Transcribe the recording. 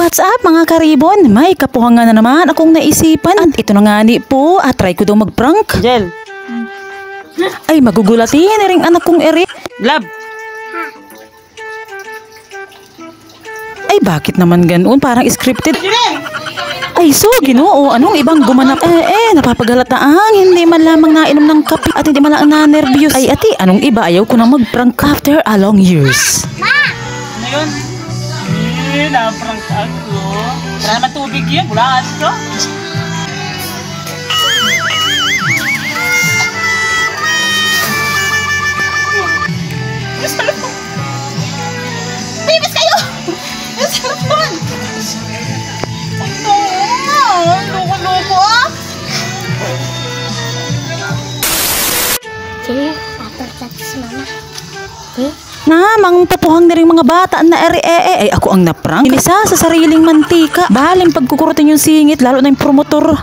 What's up mga karibon? May kapuhangan na naman akong naisipan. At ito na nga ni po, try ko daw mag-prank. Jel. Ay magugulatin na rin anak kong eri. Lab. Ay bakit naman ganoon? Parang scripted. Ay so ginoo, anong ibang gumanap? Napapagalat na hindi man lamang nainom ng kape at hindi man lang na-nervyos. Ay ati, anong iba? Ayaw ko na mag-prank after a long years. Ano yun? Na-prank ako. Wala naman tubig yun. Bulaan ko. Bibis kayo! Yung cellphone! Loko-loko ah! Sige, patortat si mama. Namang papuhang na rin mga bata na eri ay ako ang naprank. Inisa sa sariling mantika. Bahaling pagkukurutin yung singit lalo na yung promotor.